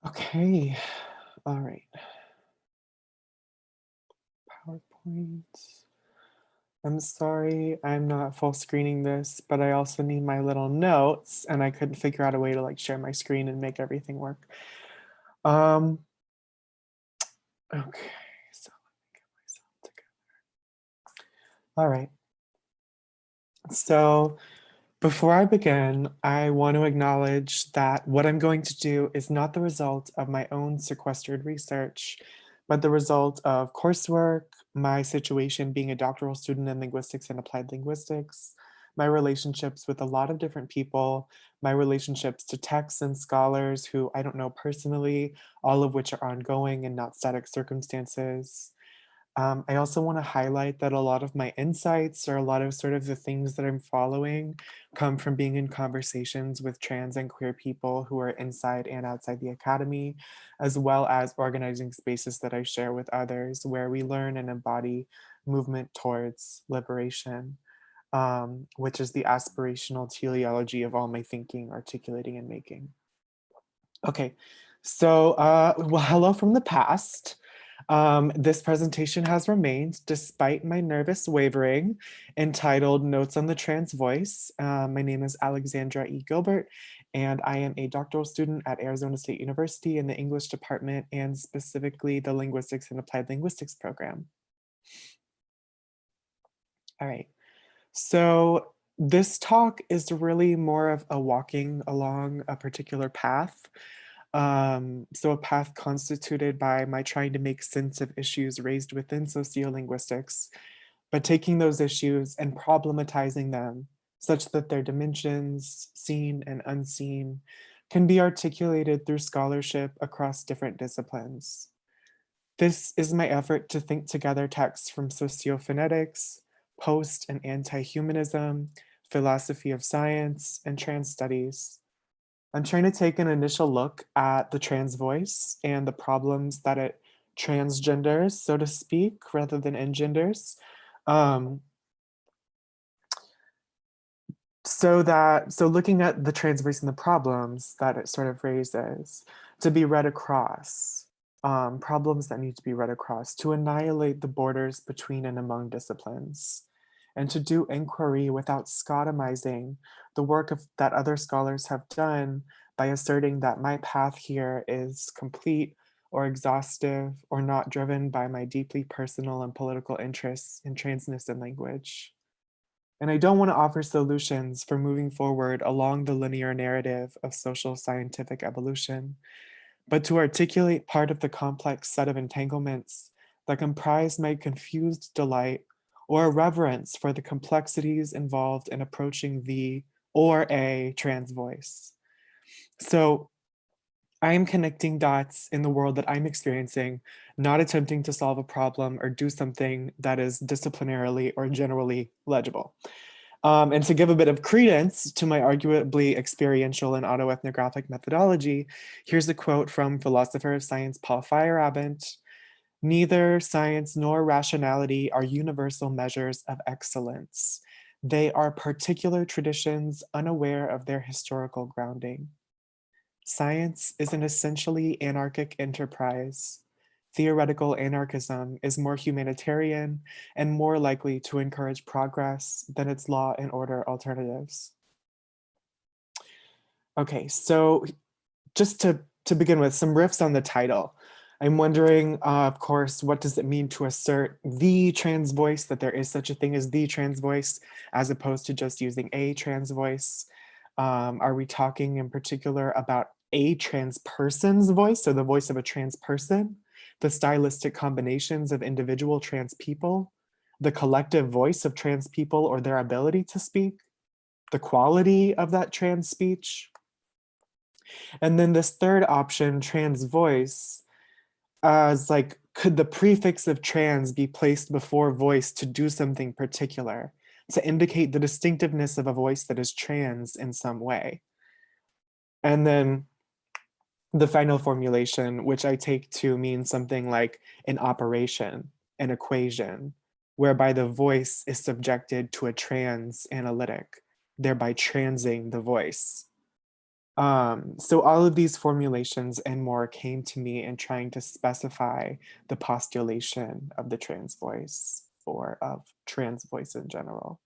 Okay, all right. PowerPoint. I'm sorry, I'm not full screening this, but I also need my little notes and I couldn't figure out a way to like share my screen and make everything work. Um, okay, so let me get myself together. All right, so before I begin, I want to acknowledge that what I'm going to do is not the result of my own sequestered research, but the result of coursework, my situation being a doctoral student in linguistics and applied linguistics, my relationships with a lot of different people, my relationships to texts and scholars who I don't know personally, all of which are ongoing and not static circumstances. I also want to highlight that a lot of my insights or a lot of sort of the things that I'm following come from being in conversations with trans and queer people who are inside and outside the academy, as well as organizing spaces that I share with others where we learn and embody movement towards liberation, which is the aspirational teleology of all my thinking, articulating, and making. Okay, so well, hello from the past. This presentation has remained despite my nervous wavering, entitled Notes on the Trans Voice. My name is Alexandra E. Gilbert, and I am a doctoral student at Arizona State University in the English department and specifically the Linguistics and Applied Linguistics program. All right, so this talk is really more of a walking along a particular path. So a path constituted by my trying to make sense of issues raised within sociolinguistics, but taking those issues and problematizing them such that their dimensions, seen and unseen, can be articulated through scholarship across different disciplines. This is my effort to think together texts from sociophonetics, post and anti-humanism, philosophy of science, and trans studies. I'm trying to take an initial look at the trans voice and the problems that it transgenders, so to speak, rather than engenders. Um, so looking at the trans voice and the problems that it sort of raises to be read across, problems that need to be read across to annihilate the borders between and among disciplines, and to do inquiry without scotomizing the work that other scholars have done by asserting that my path here is complete or exhaustive or not driven by my deeply personal and political interests in transness and language. And I don't want to offer solutions for moving forward along the linear narrative of social scientific evolution, but to articulate part of the complex set of entanglements that comprise my confused delight or a reverence for the complexities involved in approaching the or a trans voice. So I am connecting dots in the world that I'm experiencing, not attempting to solve a problem or do something that is disciplinarily or generally legible. And to give a bit of credence to my arguably experiential and autoethnographic methodology, here's a quote from philosopher of science Paul Feyerabend. Neither science nor rationality are universal measures of excellence. They are particular traditions unaware of their historical grounding. Science is an essentially anarchic enterprise. Theoretical anarchism is more humanitarian and more likely to encourage progress than its law and order alternatives. Okay, so just to begin with, some riffs on the title. I'm wondering, of course, what does it mean to assert the trans voice, that there is such a thing as the trans voice, as opposed to just using a trans voice? Are we talking in particular about a trans person's voice, so the voice of a trans person, the stylistic combinations of individual trans people, the collective voice of trans people or their ability to speak, the quality of that trans speech? And then this third option, trans voice, is like, could the prefix of trans be placed before voice to do something particular, to indicate the distinctiveness of a voice that is trans in some way? And then the final formulation, which I take to mean something like an operation, an equation, whereby the voice is subjected to a trans analytic, thereby transing the voice. So all of these formulations and more came to me in trying to specify the postulation of the trans voice or of trans voice in general.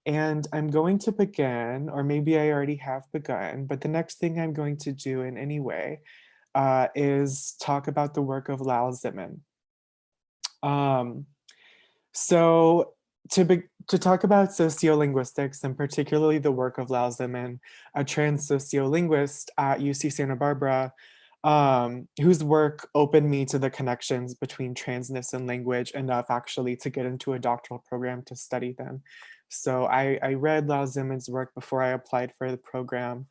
And I'm going to begin, or maybe I already have begun, but the next thing I'm going to do in any way is talk about the work of Lal Zimman. Um, so to talk about sociolinguistics, and particularly the work of Lal Zimman, a trans sociolinguist at UC Santa Barbara, whose work opened me to the connections between transness and language enough actually to get into a doctoral program to study them. So I read Lal Zimman's work before I applied for the program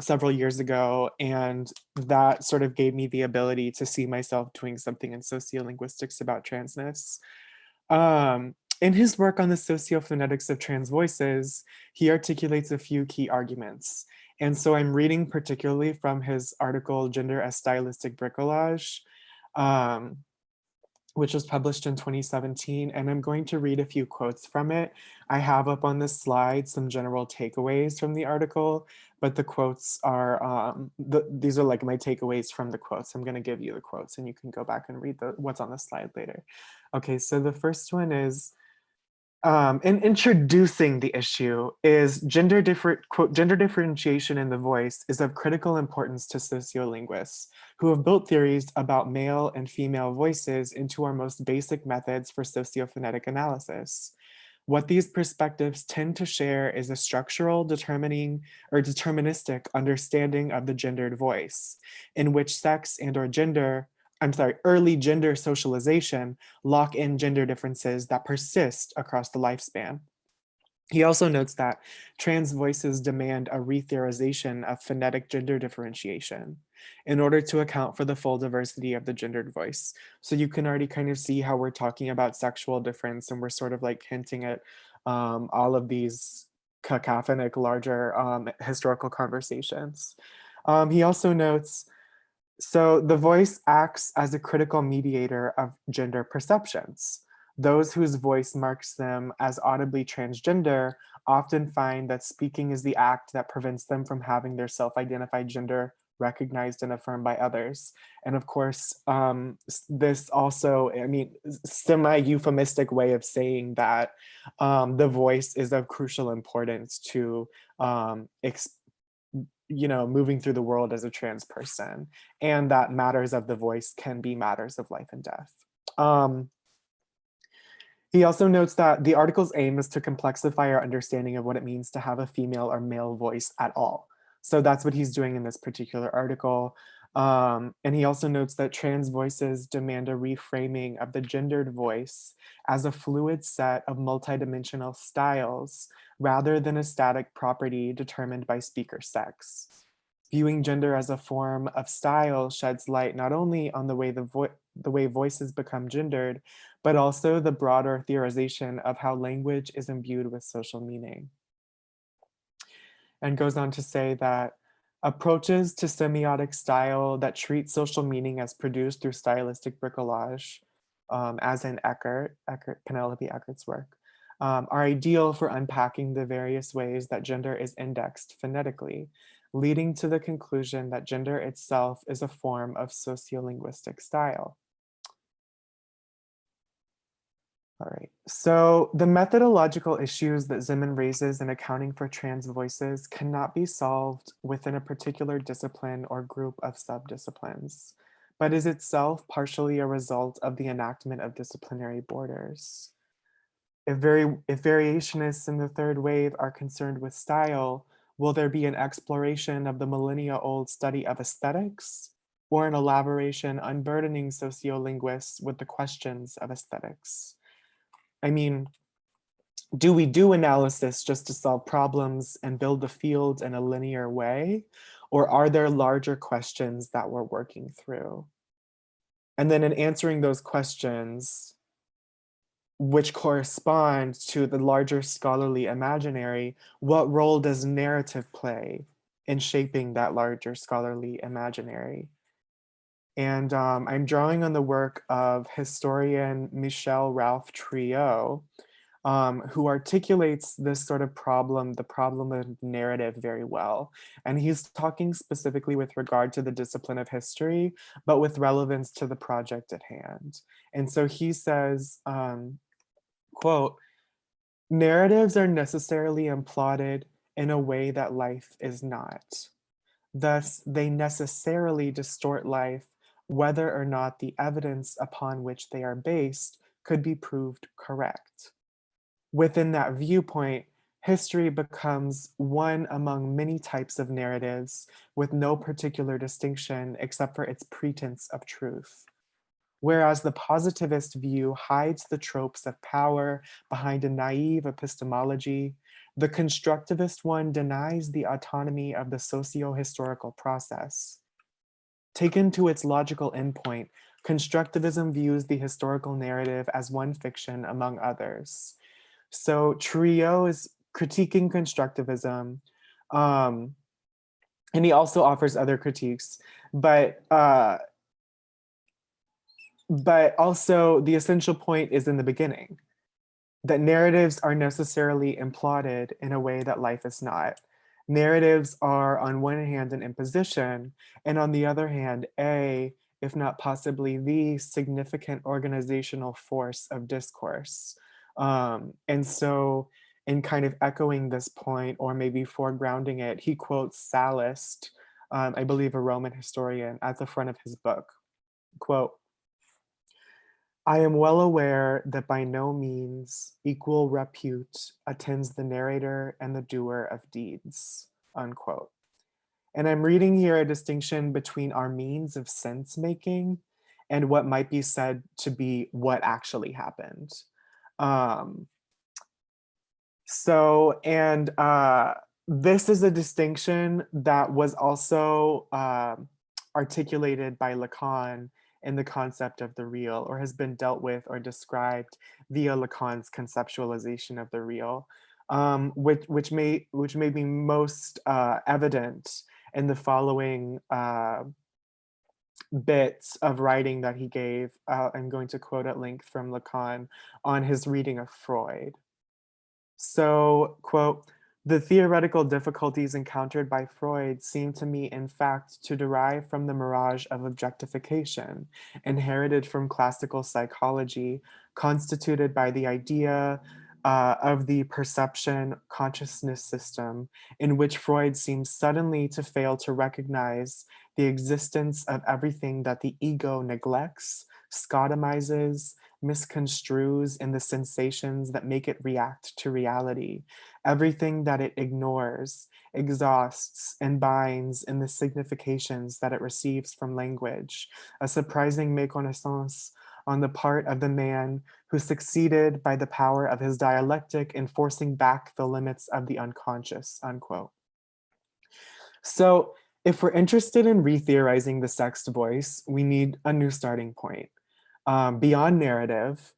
several years ago, and that sort of gave me the ability to see myself doing something in sociolinguistics about transness. In his work on the sociophonetics of trans voices, he articulates a few key arguments. And so I'm reading particularly from his article, Gender as Stylistic Bricolage, um, which was published in 2017. And I'm going to read a few quotes from it. I have up on this slide some general takeaways from the article, but the quotes are, these are like my takeaways from the quotes. I'm gonna give you the quotes and you can go back and read what's on the slide later. Okay, so the first one is, in introducing the issue is gender differentiation in the voice is of critical importance to sociolinguists who have built theories about male and female voices into our most basic methods for sociophonetic analysis. What these perspectives tend to share is a structural, determining, or deterministic understanding of the gendered voice, in which sex and or gender, early gender socialization lock in gender differences that persist across the lifespan. He also notes that trans voices demand a retheorization of phonetic gender differentiation in order to account for the full diversity of the gendered voice. So you can already kind of see how we're talking about sexual difference and we're sort of like hinting at all of these cacophonic larger historical conversations. He also notes, so the voice acts as a critical mediator of gender perceptions. Those whose voice marks them as audibly transgender often find that speaking is the act that prevents them from having their self-identified gender recognized and affirmed by others. And of course, this also, I mean, semi-euphemistic way of saying that the voice is of crucial importance to moving through the world as a trans person, and that matters of the voice can be matters of life and death. He also notes that the article's aim is to complexify our understanding of what it means to have a female or male voice at all. So that's what he's doing in this particular article. And he also notes that trans voices demand a reframing of the gendered voice as a fluid set of multidimensional styles rather than a static property determined by speaker sex. Viewing gender as a form of style sheds light not only on the way voices become gendered, but also the broader theorization of how language is imbued with social meaning. And goes on to say that approaches to semiotic style that treat social meaning as produced through stylistic bricolage, as in Penelope Eckert's work, are ideal for unpacking the various ways that gender is indexed phonetically, leading to the conclusion that gender itself is a form of sociolinguistic style. All right, so the methodological issues that Zimman raises in accounting for trans voices cannot be solved within a particular discipline or group of subdisciplines, but is itself partially a result of the enactment of disciplinary borders. If variationists in the third wave are concerned with style, will there be an exploration of the millennia-old study of aesthetics, or an elaboration unburdening sociolinguists with the questions of aesthetics? I mean, do we do analysis just to solve problems and build the field in a linear way? Or are there larger questions that we're working through? And then in answering those questions, which correspond to the larger scholarly imaginary, what role does narrative play in shaping that larger scholarly imaginary? And I'm drawing on the work of historian Michel Ralph Trio, who articulates this sort of problem, the problem of narrative, very well. And he's talking specifically with regard to the discipline of history, but with relevance to the project at hand. And so he says, quote, narratives are necessarily imploded in a way that life is not. Thus, they necessarily distort life, whether or not the evidence upon which they are based could be proved correct. Within that viewpoint, history becomes one among many types of narratives with no particular distinction except for its pretense of truth. Whereas the positivist view hides the tropes of power behind a naive epistemology, the constructivist one denies the autonomy of the socio-historical process. Taken to its logical endpoint, constructivism views the historical narrative as one fiction among others. So Trio is critiquing constructivism, and he also offers other critiques, but also the essential point is in the beginning, that narratives are necessarily imploded in a way that life is not. Narratives are on one hand an imposition, and on the other hand, if not possibly the significant organizational force of discourse. And so in kind of echoing this point, or maybe foregrounding it, he quotes Sallust, I believe a Roman historian, at the front of his book. Quote, I am well aware that by no means equal repute attends the narrator and the doer of deeds, unquote. And I'm reading here a distinction between our means of sense making and what might be said to be what actually happened. This is a distinction that was also articulated by Lacan in the concept of the real, or has been dealt with or described via Lacan's conceptualization of the real, which may be most evident in the following bits of writing that he gave. I'm going to quote at length from Lacan on his reading of Freud. So, quote, the theoretical difficulties encountered by Freud seem to me, in fact, to derive from the mirage of objectification inherited from classical psychology, constituted by the idea of the perception consciousness system, in which Freud seems suddenly to fail to recognize the existence of everything that the ego neglects, scotomizes, misconstrues in the sensations that make it react to reality, everything that it ignores, exhausts, and binds in the significations that it receives from language, a surprising méconnaissance on the part of the man who succeeded by the power of his dialectic in forcing back the limits of the unconscious, unquote. So if we're interested in re-theorizing the sexed voice, we need a new starting point. Beyond narrative,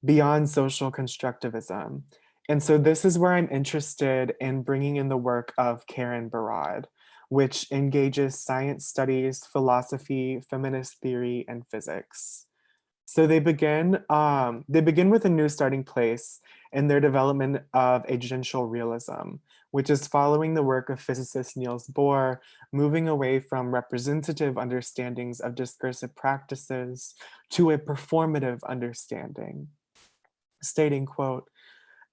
beyond social constructivism. And so this is where I'm interested in bringing in the work of Karen Barad, which engages science studies, philosophy, feminist theory, and physics. So they begin with a new starting place in their development of agential realism, which is following the work of physicist Niels Bohr, moving away from representative understandings of discursive practices to a performative understanding, stating, quote,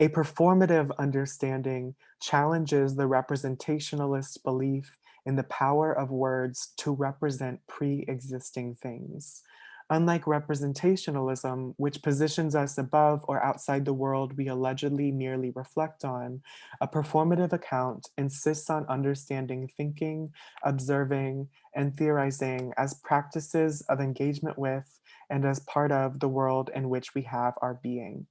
a performative understanding challenges the representationalist belief in the power of words to represent pre-existing things. Unlike representationalism, which positions us above or outside the world we allegedly merely reflect on, a performative account insists on understanding thinking, observing, and theorizing as practices of engagement with and as part of the world in which we have our being.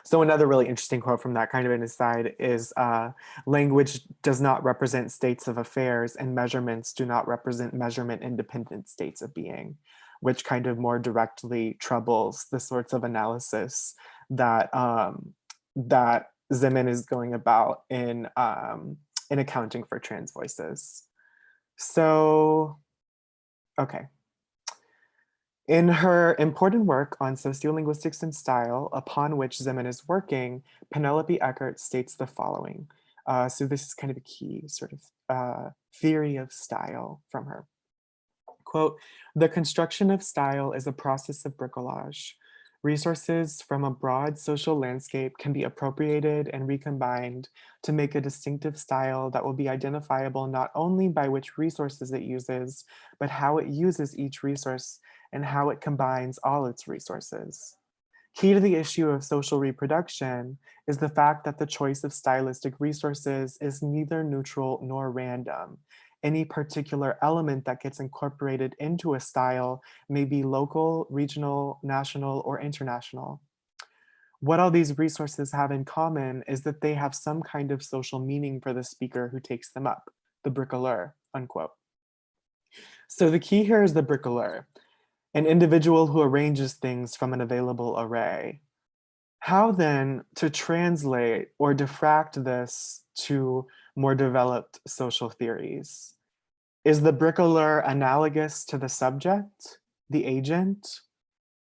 So another really interesting quote from that, kind of an aside, is language does not represent states of affairs and measurements do not represent measurement independent states of being, which kind of more directly troubles the sorts of analysis that that Zimman is going about in accounting for trans voices. So, okay. In her important work on sociolinguistics and style, upon which Zimman is working, Penelope Eckert states the following. So this is kind of a key sort of theory of style from her. Quote, the construction of style is a process of bricolage. Resources from a broad social landscape can be appropriated and recombined to make a distinctive style that will be identifiable not only by which resources it uses, but how it uses each resource and how it combines all its resources. Key to the issue of social reproduction is the fact that the choice of stylistic resources is neither neutral nor random. Any particular element that gets incorporated into a style may be local, regional, national, or international. What all these resources have in common is that they have some kind of social meaning for the speaker who takes them up, the bricoleur, unquote. So the key here is the bricoleur, an individual who arranges things from an available array. How then to translate or diffract this to more developed social theories? Is the bricoleur analogous to the subject, the agent?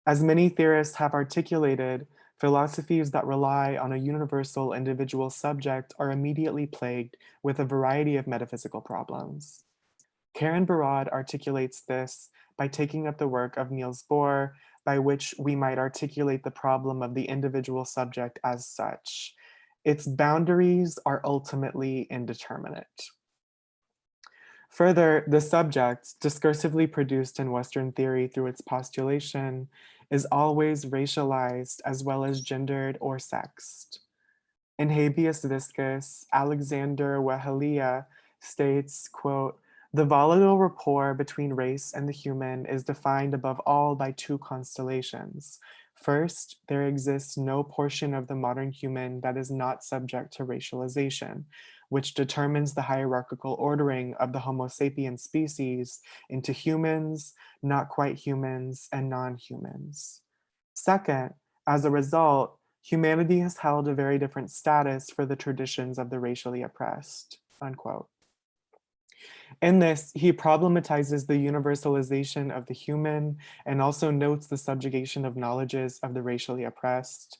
As many theorists have articulated, philosophies that rely on a universal individual subject are immediately plagued with a variety of metaphysical problems. Karen Barad articulates this by taking up the work of Niels Bohr, by which we might articulate the problem of the individual subject as such. Its boundaries are ultimately indeterminate. Further, the subject, discursively produced in Western theory through its postulation, is always racialized as well as gendered or sexed. In Habeas Viscus, Alexander Wehelia states, quote, the volatile rapport between race and the human is defined above all by two constellations. First, there exists no portion of the modern human that is not subject to racialization, which determines the hierarchical ordering of the Homo sapiens species into humans, not quite humans, and non-humans. Second, as a result, humanity has held a very different status for the traditions of the racially oppressed, unquote. In this, he problematizes the universalization of the human and also notes the subjugation of knowledges of the racially oppressed.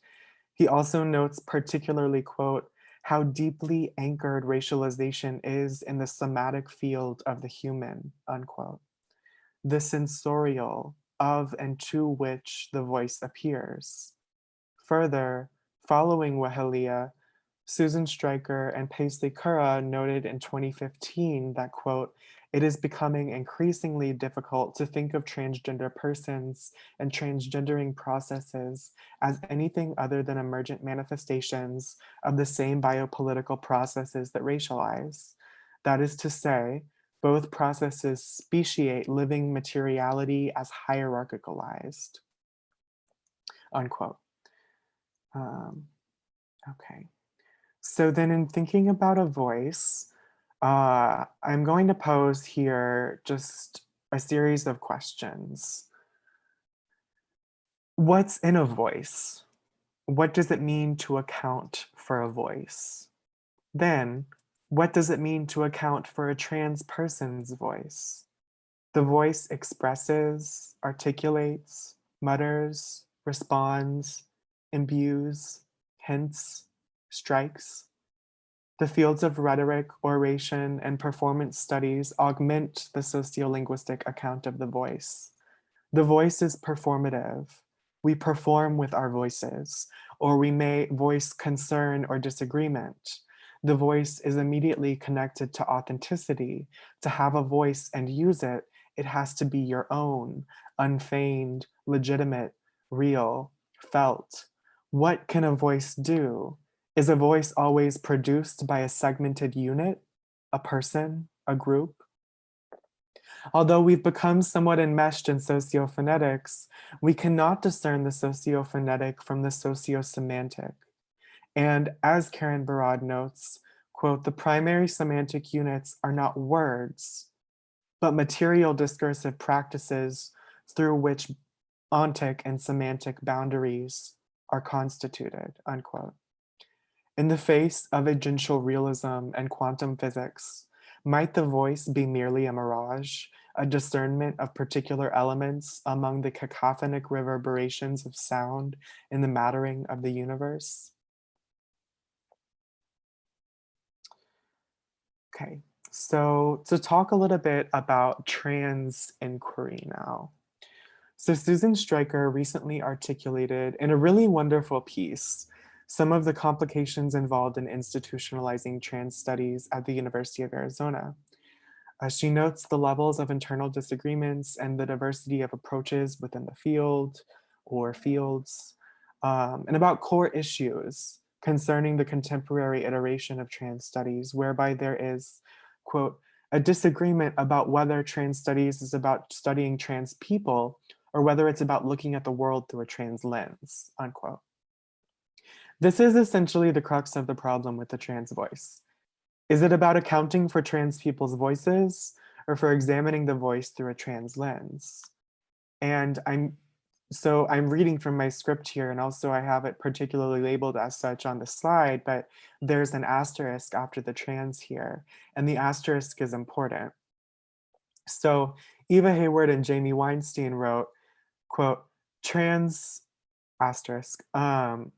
He also notes particularly, quote, how deeply anchored racialization is in the somatic field of the human, unquote. The sensorial of and to which the voice appears. Further, following Wehelia, Susan Stryker and Paisley Curra noted in 2015 that, quote, it is becoming increasingly difficult to think of transgender persons and transgendering processes as anything other than emergent manifestations of the same biopolitical processes that racialize. That is to say, both processes speciate living materiality as hierarchicalized, unquote. Okay. So then in thinking about a voice, I'm going to pose here just a series of questions. What's in a voice? What does it mean to account for a voice? Then, what does it mean to account for a trans person's voice? The voice expresses, articulates, mutters, responds, imbues, hints, strikes. The fields of rhetoric, oration, and performance studies augment the sociolinguistic account of the voice. The voice is performative. We perform with our voices, or we may voice concern or disagreement. The voice is immediately connected to authenticity. To have a voice and use it, it has to be your own, unfeigned, legitimate, real, felt. What can a voice do? Is a voice always produced by a segmented unit, a person, a group? Although we've become somewhat enmeshed in sociophonetics, we cannot discern the sociophonetic from the sociosemantic. And as Karen Barad notes, quote, the primary semantic units are not words, but material discursive practices through which ontic and semantic boundaries are constituted, unquote. In the face of agential realism and quantum physics, might the voice be merely a mirage, a discernment of particular elements among the cacophonic reverberations of sound in the mattering of the universe. Okay, so to talk a little bit about trans inquiry now. So Susan Stryker recently articulated in a really wonderful piece some of the complications involved in institutionalizing trans studies at the University of Arizona. She notes the levels of internal disagreements and the diversity of approaches within the field or fields, and about core issues concerning the contemporary iteration of trans studies, whereby there is, quote, a disagreement about whether trans studies is about studying trans people or whether it's about looking at the world through a trans lens, unquote. This is essentially the crux of the problem with the trans voice. Is it about accounting for trans people's voices or for examining the voice through a trans lens? And I'm reading from my script here, and also I have it particularly labeled as such on the slide, but there's an asterisk after the trans here, and the asterisk is important. So Eva Hayward and Jamie Weinstein wrote, quote, trans asterisk,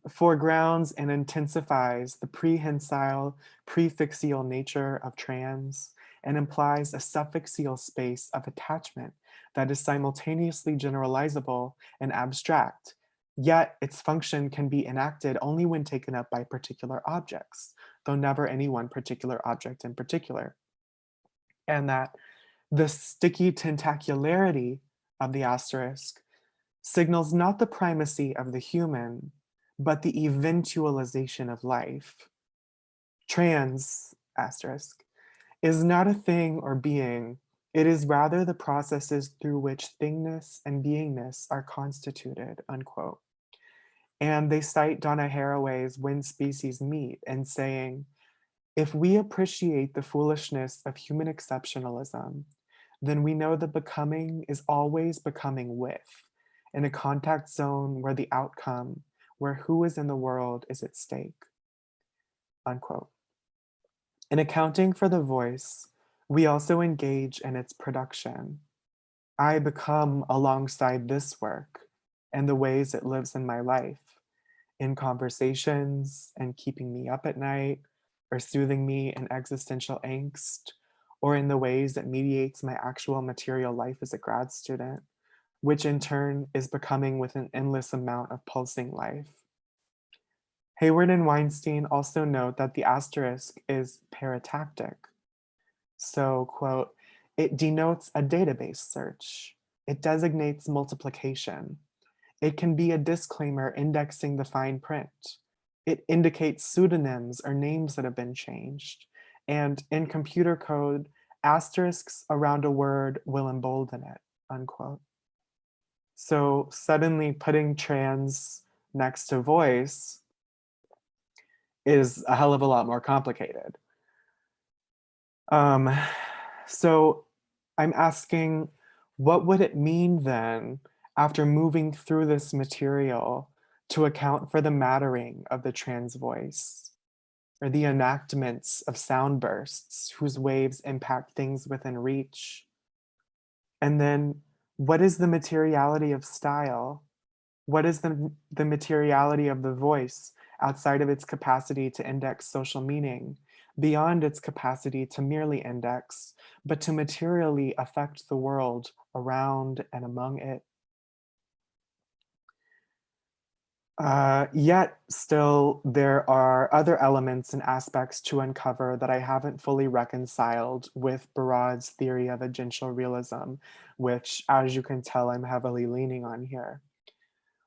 foregrounds and intensifies the prehensile, prefixal nature of trans and implies a suffixal space of attachment that is simultaneously generalizable and abstract, yet its function can be enacted only when taken up by particular objects, though never any one particular object in particular. And that the sticky tentacularity of the asterisk signals not the primacy of the human, but the eventualization of life. Trans, asterisk, is not a thing or being, it is rather the processes through which thingness and beingness are constituted, unquote. And they cite Donna Haraway's When Species Meet and saying, if we appreciate the foolishness of human exceptionalism, then we know that becoming is always becoming with, in a contact zone where the outcome, where who is in the world is at stake, unquote. In accounting for the voice, we also engage in its production. I become alongside this work and the ways it lives in my life, in conversations and keeping me up at night, or soothing me in existential angst, or in the ways it mediates my actual material life as a grad student, which in turn is becoming with an endless amount of pulsing life. Hayward and Weinstein also note that the asterisk is paratactic. So, quote, it denotes a database search. It designates multiplication. It can be a disclaimer indexing the fine print. It indicates pseudonyms or names that have been changed. And in computer code, asterisks around a word will embolden it, unquote. So suddenly putting trans next to voice is a hell of a lot more complicated. So I'm asking, what would it mean then after moving through this material to account for the mattering of the trans voice, or the enactments of sound bursts whose waves impact things within reach? And then what is the materiality of style? What is the materiality of the voice outside of its capacity to index social meaning, beyond its capacity to merely index, but to materially affect the world around and among it? Yet still, there are other elements and aspects to uncover that I haven't fully reconciled with Barad's theory of agential realism, which, as you can tell, I'm heavily leaning on here.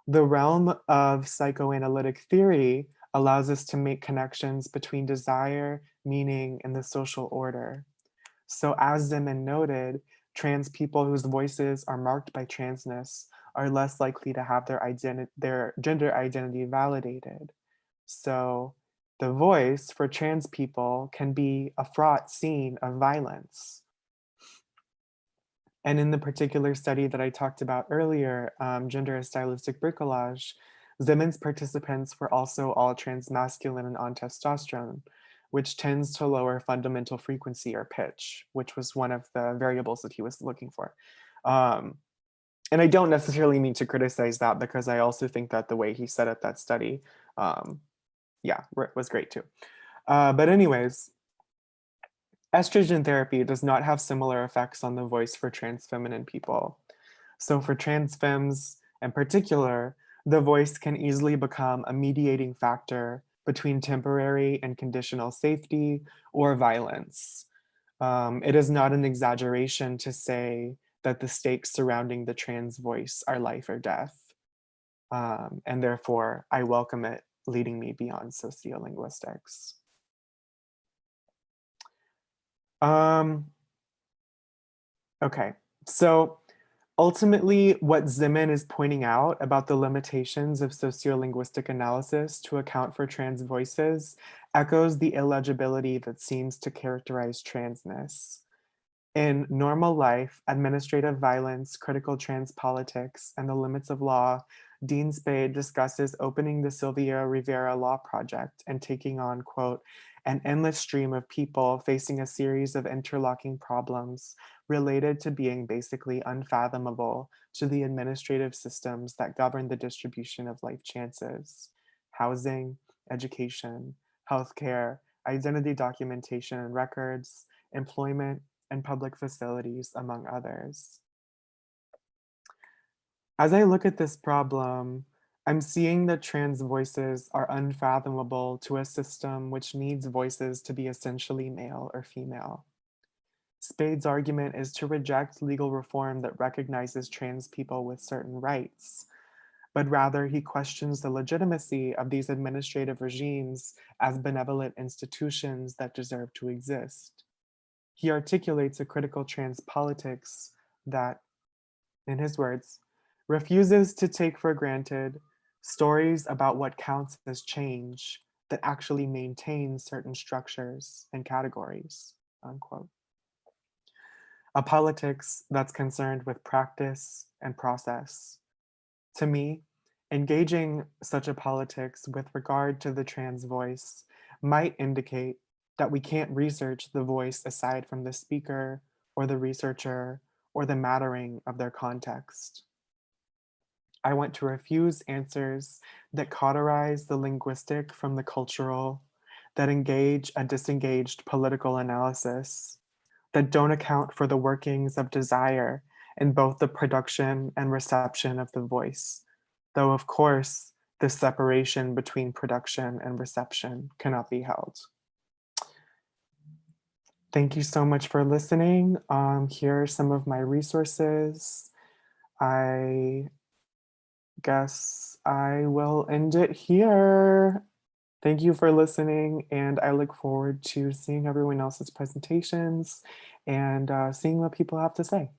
The realm of psychoanalytic theory allows us to make connections between desire, meaning, and the social order. So as Zimman noted, trans people whose voices are marked by transness are less likely to have their gender identity validated. So the voice for trans people can be a fraught scene of violence. And in the particular study that I talked about earlier, Gender as Stylistic Bricolage, Zimman's participants were also all transmasculine and on testosterone, which tends to lower fundamental frequency or pitch, which was one of the variables that he was looking for. And I don't necessarily mean to criticize that, because I also think that the way he set up that study, yeah, was great too. But anyways, estrogen therapy does not have similar effects on the voice for trans feminine people. So for trans femmes in particular, the voice can easily become a mediating factor between temporary and conditional safety or violence. It is not an exaggeration to say that the stakes surrounding the trans voice are life or death. And therefore, I welcome it leading me beyond sociolinguistics. Okay, so ultimately, what Zimman is pointing out about the limitations of sociolinguistic analysis to account for trans voices echoes the illegibility that seems to characterize transness. In Normal Life, Administrative Violence, Critical Trans Politics, and the Limits of Law, Dean Spade discusses opening the Sylvia Rivera Law Project and taking on, quote, an endless stream of people facing a series of interlocking problems related to being basically unfathomable to the administrative systems that govern the distribution of life chances: housing, education, healthcare, identity documentation and records, employment, and public facilities, among others. As I look at this problem, I'm seeing that trans voices are unfathomable to a system which needs voices to be essentially male or female. Spade's argument is to reject legal reform that recognizes trans people with certain rights, but rather he questions the legitimacy of these administrative regimes as benevolent institutions that deserve to exist. He articulates a critical trans politics that, in his words, refuses to take for granted stories about what counts as change that actually maintain certain structures and categories, unquote. A politics that's concerned with practice and process. To me, engaging such a politics with regard to the trans voice might indicate that we can't research the voice aside from the speaker or the researcher or the mattering of their context. I want to refuse answers that cauterize the linguistic from the cultural, that engage a disengaged political analysis, that don't account for the workings of desire in both the production and reception of the voice, though of course, this separation between production and reception cannot be held. Thank you so much for listening. Here are some of my resources. I guess I will end it here. Thank you for listening, and I look forward to seeing everyone else's presentations and seeing what people have to say.